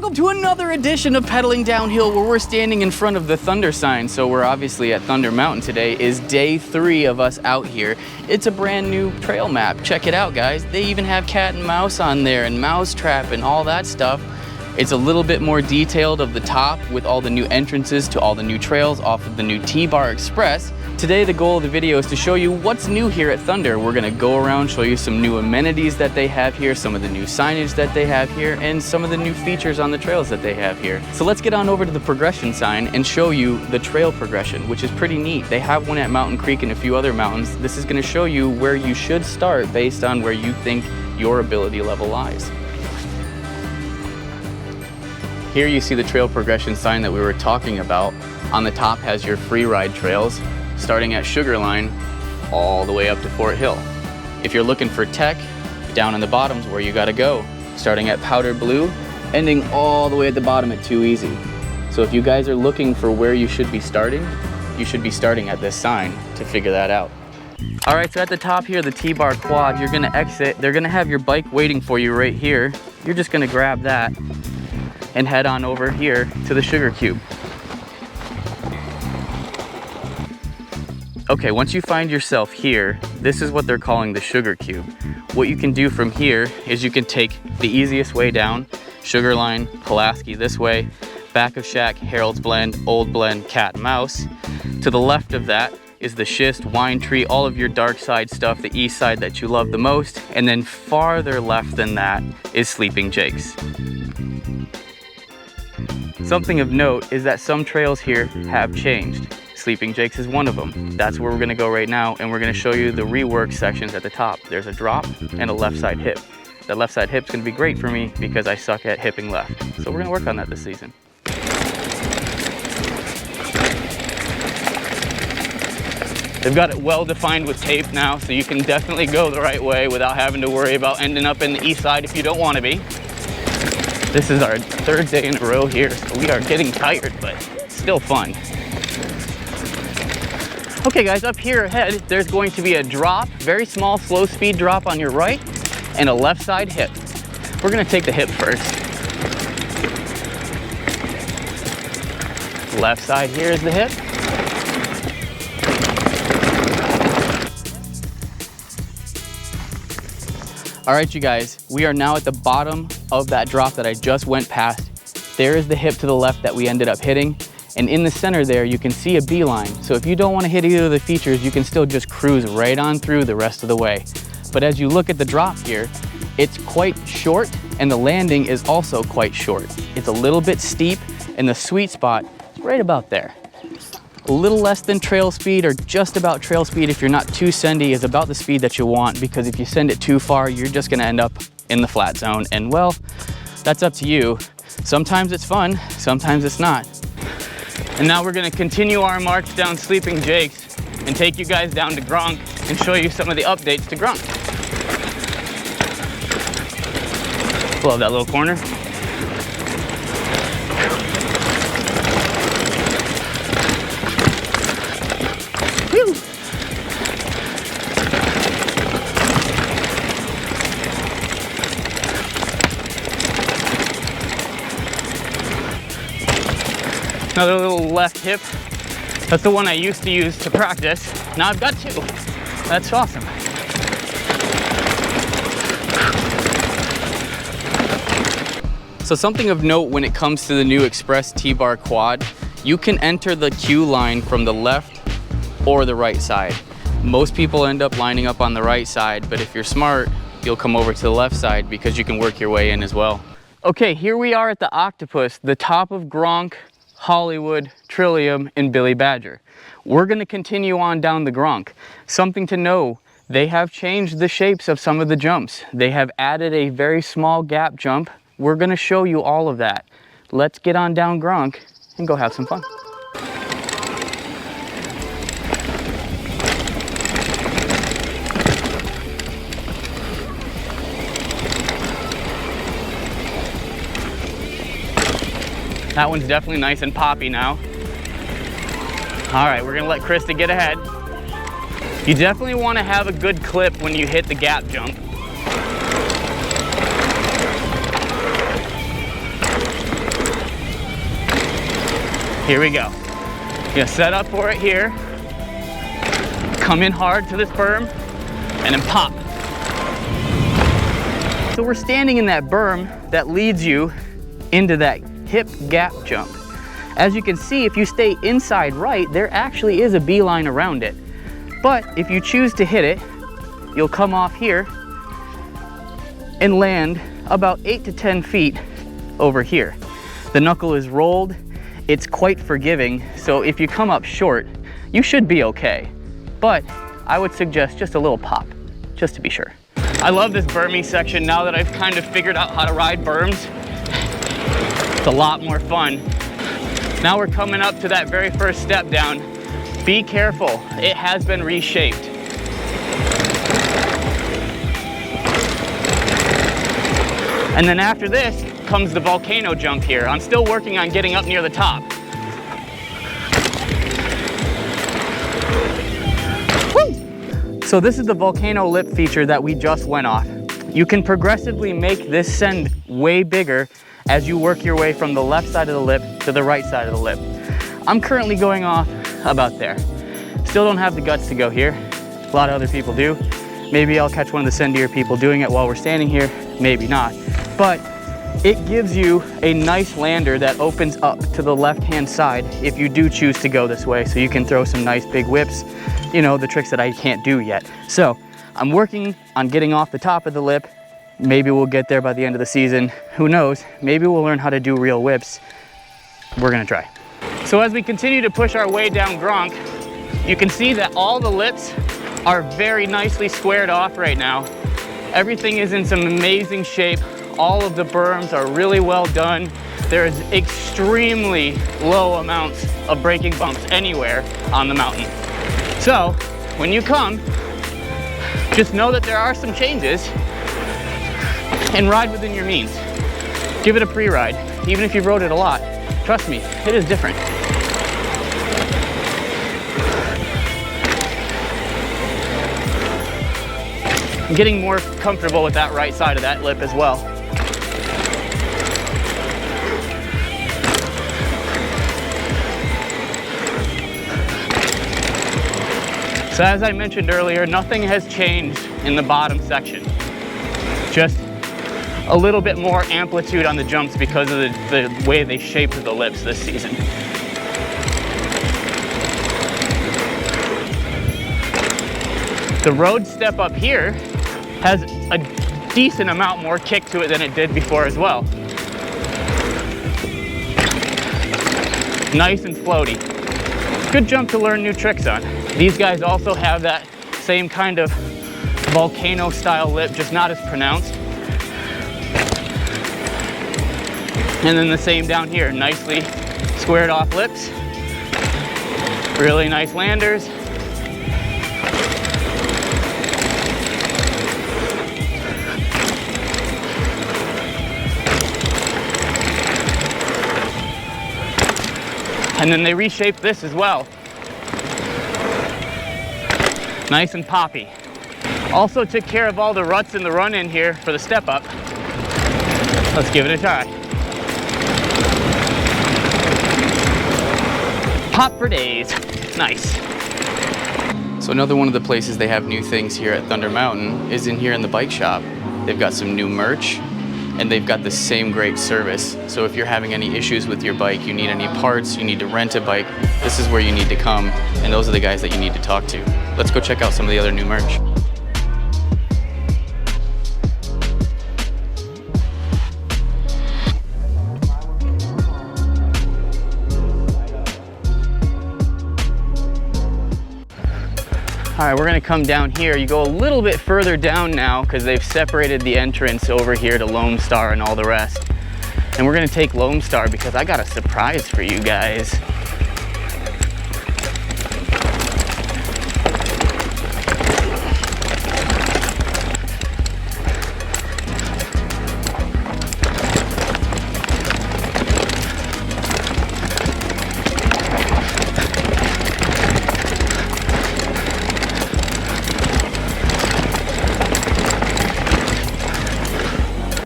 Welcome to another edition of Pedaling Downhill, where we're standing in front of the Thunder sign. So we're obviously at Thunder Mountain. Today is day 3 of us out here. It's a brand new trail map. Check it out, guys. They even have cat and mouse on there and mousetrap and all that stuff. It's a little bit more detailed of the top with all the new entrances to all the new trails off of the new T-Bar Express. Today, the goal of the video is to show you what's new here at Thunder. We're gonna go around, show you some new amenities that they have here, some of the new signage that they have here, and some of the new features on the trails that they have here. So let's get on over to the progression sign and show you the trail progression, which is pretty neat. They have one at Mountain Creek and a few other mountains. This is gonna show you where you should start based on where you think your ability level lies. Here you see the trail progression sign that we were talking about. On the top has your free ride trails, starting at Sugarline all the way up to Fort Hill. If you're looking for tech, down in the bottom's where you gotta go, starting at Powder Blue, ending all the way at the bottom at Too Easy. So if you guys are looking for where you should be starting at this sign to figure that out. All right, so at the top here, the T-Bar Quad, you're gonna exit. They're gonna have your bike waiting for you right here. You're just gonna grab that and head on over here to the Sugar Cube. Okay, once you find yourself here, this is what they're calling the Sugar Cube. What you can do from here is you can take the easiest way down, Sugarline, Pulaski this way, back of Shack, Harold's Blend, Old Blend, Cat and Mouse. To the left of that is the Schist, Wine Tree, all of your dark side stuff, the east side that you love the most. And then farther left than that is Sleeping Jake's. Something of note is that some trails here have changed. Sleeping Jake's is one of them. That's where we're gonna go right now, and we're gonna show you the rework sections at the top. There's a drop and a left side hip. That left side hip's gonna be great for me because I suck at hipping left. So we're gonna work on that this season. They've got it well defined with tape now, so you can definitely go the right way without having to worry about ending up in the east side if you don't wanna be. This is our 3rd day in a row here, so we are getting tired, but still fun. Okay guys, up here ahead, there's going to be a drop, very small, slow speed drop on your right, and a left side hip. We're gonna take the hip first. Left side here is the hip. All right, you guys, we are now at the bottom of that drop that I just went past. There is the hip to the left that we ended up hitting. And in the center there, you can see a beeline. So if you don't want to hit either of the features, you can still just cruise right on through the rest of the way. But as you look at the drop here, it's quite short, and the landing is also quite short. It's a little bit steep, and the sweet spot is right about there. A little less than trail speed, or just about trail speed if you're not too sendy, is about the speed that you want, because if you send it too far, you're just gonna end up in the flat zone. And well, that's up to you. Sometimes it's fun, sometimes it's not. And now we're gonna continue our march down Sleeping Jake's and take you guys down to Gronk and show you some of the updates to Gronk. Love that little corner. Whew. Another little left hip. That's the one I used to use to practice. Now I've got 2. That's awesome. So something of note when it comes to the new Express T-Bar Quad, you can enter the queue line from the left or the right side. Most people end up lining up on the right side, but if you're smart, you'll come over to the left side because you can work your way in as well. Okay, here we are at the Octopus, the top of Gronk, Hollywood, Trillium, and Billy Badger. We're gonna continue on down the Gronk. Something to know, they have changed the shapes of some of the jumps. They have added a very small gap jump. We're gonna show you all of that. Let's get on down Gronk and go have some fun. That one's definitely nice and poppy now. All right, we're gonna let Krista get ahead. You definitely wanna have a good clip when you hit the gap jump. Here we go. You're gonna set up for it here. Come in hard to this berm and then pop. So we're standing in that berm that leads you into that hip gap jump. As you can see, if you stay inside right, there actually is a beeline around it. But if you choose to hit it, you'll come off here and land about 8 to 10 feet over here. The knuckle is rolled, it's quite forgiving, so if you come up short, you should be okay. But I would suggest just a little pop, just to be sure. I love this bermy section now that I've kind of figured out how to ride berms. It's a lot more fun. Now we're coming up to that very first step down. Be careful, it has been reshaped. And then after this comes the volcano jump here. I'm still working on getting up near the top. So this is the volcano lip feature that we just went off. You can progressively make this send way bigger as you work your way from the left side of the lip to the right side of the lip. I'm currently going off about there. Still don't have the guts to go here. A lot of other people do. Maybe I'll catch one of the sendier people doing it while we're standing here, maybe not. But it gives you a nice lander that opens up to the left-hand side if you do choose to go this way, so you can throw some nice big whips, you know, the tricks that I can't do yet. So I'm working on getting off the top of the lip. Maybe we'll get there by the end of the season. Who knows? Maybe we'll learn how to do real whips. We're gonna try. So as we continue to push our way down Gronk, you can see that all the lips are very nicely squared off right now. Everything is in some amazing shape. All of the berms are really well done. There's extremely low amounts of braking bumps anywhere on the mountain. So when you come, just know that there are some changes and ride within your means. Give it a pre-ride, even if you've rode it a lot. Trust me, it is different. I'm getting more comfortable with that right side of that lip as well. So as I mentioned earlier, nothing has changed in the bottom section. Just a little bit more amplitude on the jumps because of the way they shaped the lips this season. The road step up here has a decent amount more kick to it than it did before as well. Nice and floaty. Good jump to learn new tricks on. These guys also have that same kind of volcano style lip, just not as pronounced. And then the same down here, nicely squared off lips. Really nice landers. And then they reshaped this as well. Nice and poppy. Also took care of all the ruts in the run in here for the step up. Let's give it a try. Pop for days. Nice. So another one of the places they have new things here at Thunder Mountain is in here in the bike shop. They've got some new merch and they've got the same great service. So if you're having any issues with your bike, you need any parts, you need to rent a bike, this is where you need to come, and those are the guys that you need to talk to. Let's go check out some of the other new merch. All right, we're gonna come down here. You go a little bit further down now because they've separated the entrance over here to Loamstar and all the rest. And we're gonna take Loamstar because I got a surprise for you guys.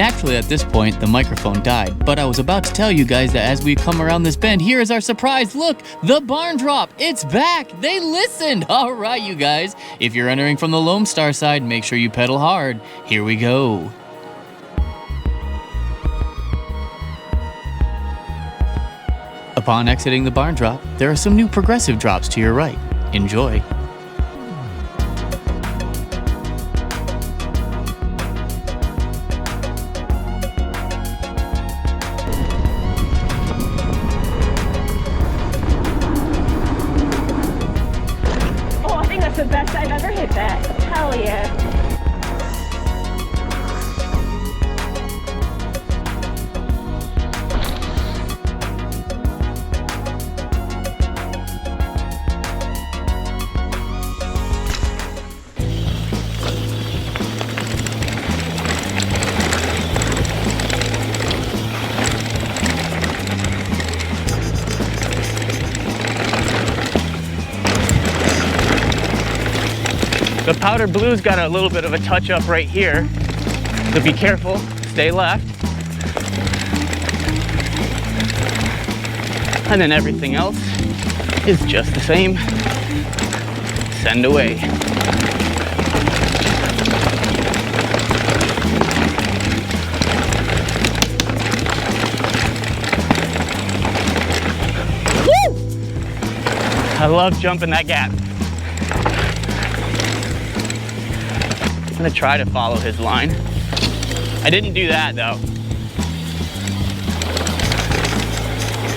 Naturally, at this point, the microphone died, but I was about to tell you guys that as we come around this bend, here is our surprise. Look, the barn drop. It's back. They listened. All right, you guys. If you're entering from the Loamstar side, make sure you pedal hard. Here we go. Upon exiting the barn drop, there are some new progressive drops to your right. Enjoy. The best I've ever hit that. Hell yeah. The powder blue's got a little bit of a touch up right here, so be careful, stay left. And then everything else is just the same. Send away. Woo! I love jumping that gap. I'm gonna try to follow his line. I didn't do that though.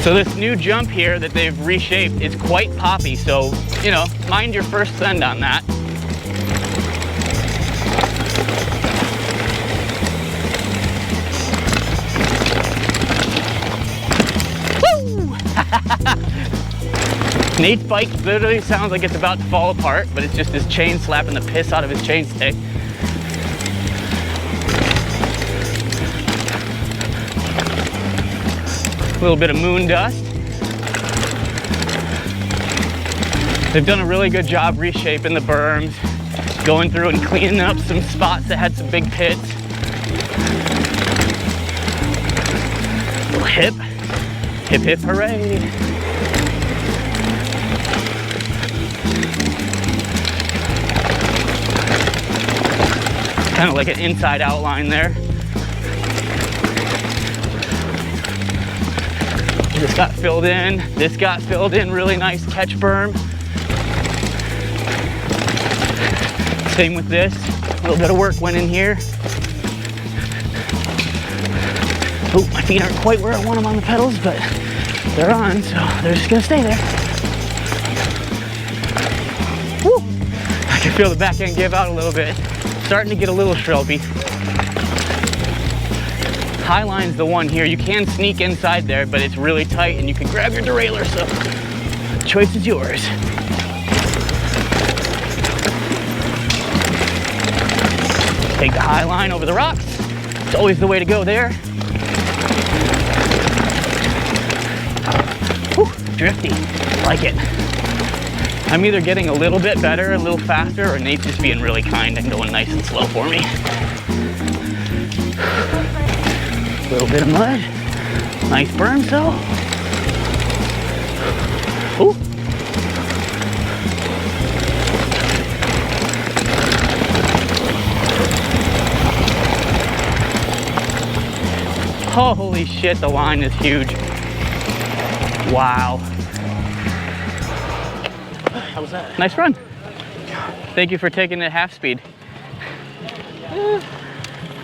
So this new jump here that they've reshaped is quite poppy, so, you know, mind your first send on that. Woo! Nate's bike literally sounds like it's about to fall apart, but it's just his chain slapping the piss out of his chainstay. A little bit of moon dust. They've done a really good job reshaping the berms, going through and cleaning up some spots that had some big pits. Little hip, hip hip hooray. Kind of like an inside outline there. This got filled in, this got filled in, really nice catch berm. Same with this, a little bit of work went in here. Oh, my feet aren't quite where I want them on the pedals, but they're on, so they're just gonna stay there. Woo! I can feel the back end give out a little bit. Starting to get a little shrubby. Highline's the one here. You can sneak inside there, but it's really tight and you can grab your derailleur, so the choice is yours. Take the high line over the rocks. It's always the way to go there. Whew, drifty, like it. I'm either getting a little bit better, a little faster, or Nate's just being really kind and going nice and slow for me. A little bit of mud. Nice berm though. Ooh. Holy shit, the line is huge. Wow. How was that? Nice run. Thank you for taking it at half speed.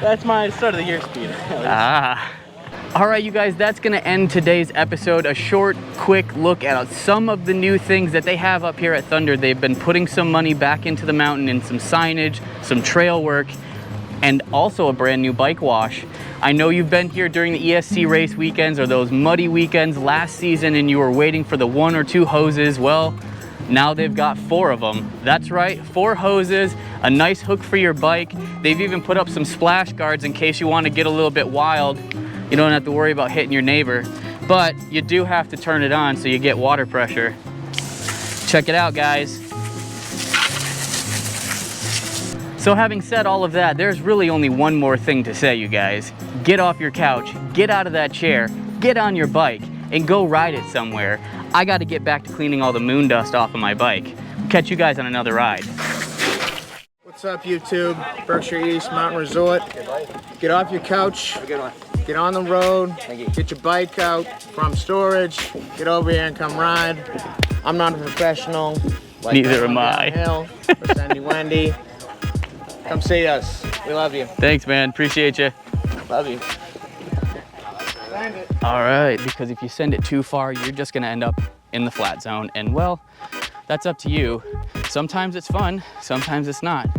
That's my start of the year speed. Ah. All right, you guys, that's gonna end today's episode. A short, quick look at some of the new things that they have up here at Thunder. They've been putting some money back into the mountain in some signage, some trail work, and also a brand new bike wash. I know you've been here during the ESC race weekends or those muddy weekends last season and you were waiting for the 1 or 2 hoses. Well, now they've got 4 of them. That's right, 4 hoses, a nice hook for your bike. They've even put up some splash guards in case you want to get a little bit wild. You don't have to worry about hitting your neighbor, but you do have to turn it on so you get water pressure. Check it out, guys. So having said all of that, there's really only one more thing to say, you guys. Get off your couch, get out of that chair, get on your bike, and go ride it somewhere. I gotta get back to cleaning all the moon dust off of my bike. Catch you guys on another ride. What's up, YouTube? Berkshire East Mountain Resort. Get off your couch, get on the road, get your bike out from storage, get over here and come ride. I'm not a professional. Like Neither am I. Downhill, or Sandy Wendy. Come see us. We love you. Thanks, man. Appreciate you. Love you. All right, because if you send it too far, you're just gonna end up in the flat zone. And well, that's up to you. Sometimes it's fun, sometimes it's not.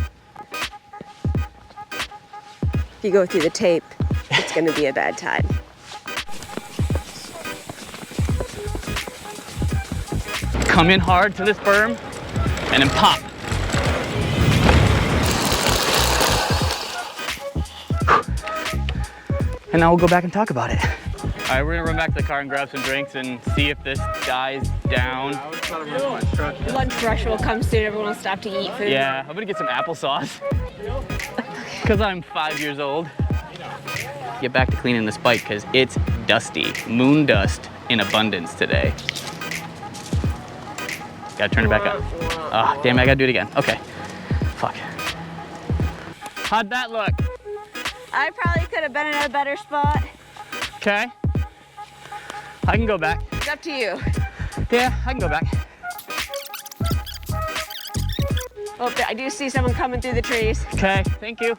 If you go through the tape, it's gonna be a bad time. Come in hard to this berm and then pop. And now we'll go back and talk about it. All right, we're gonna run back to the car and grab some drinks and see if this dies down. Lunch rush will come soon. Everyone will stop to eat food. Yeah, I'm gonna get some applesauce. Because I'm 5 years old. Get back to cleaning this bike because it's dusty. Moon dust in abundance today. Gotta turn it back up. Oh, damn it, I gotta do it again. Okay, fuck. How'd that look? I probably could have been in a better spot. Okay. I can go back. It's up to you. Yeah, I can go back. Oh, I do see someone coming through the trees. Okay, thank you.